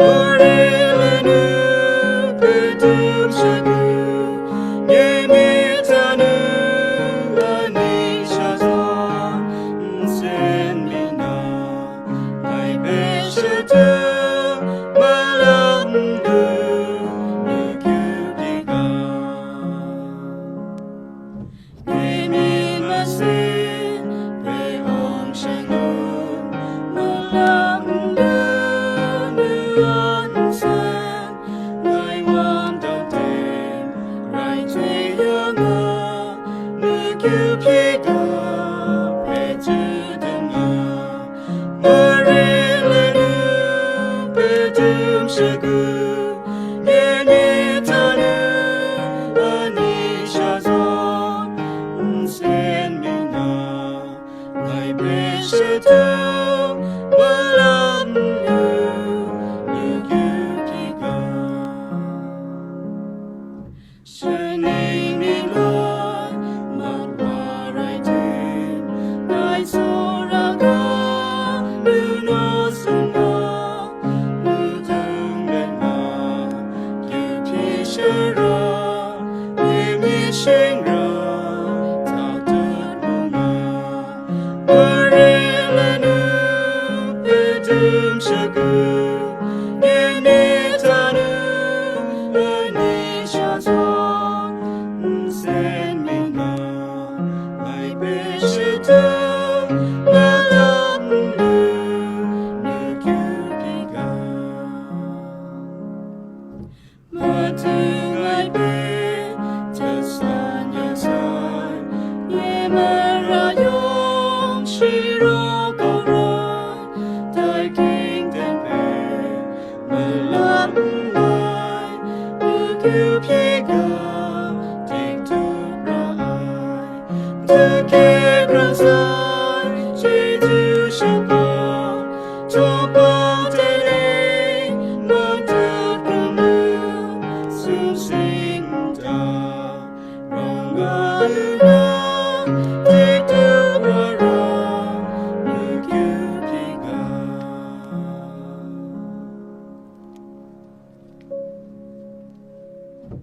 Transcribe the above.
우리는 믿음으로 예미자는 아니셔서 생미나 나의 배셔도 말랑두 누구리가 예민마신 배홍생은 말랑두 누안생 나의 왕도된 라이 죄영아 누구리가 배주등아 머리는 믿음으로 예미자는 아니셔서 생미나 나의 배셔도 말랑두 누구리가 주님이란 말와라이든 나의 소라가 무너진다 무등백마 유피셔라 예미신라 다들무나 우리는 믿음으로 예미자는 아니셔서 생미나 나의 배셔도 말랑두 누구리가 모든 나의 배타산여살 예말하여 영시로 걸어 thy kingdom bear 말랑두 누구리가 take to right to give us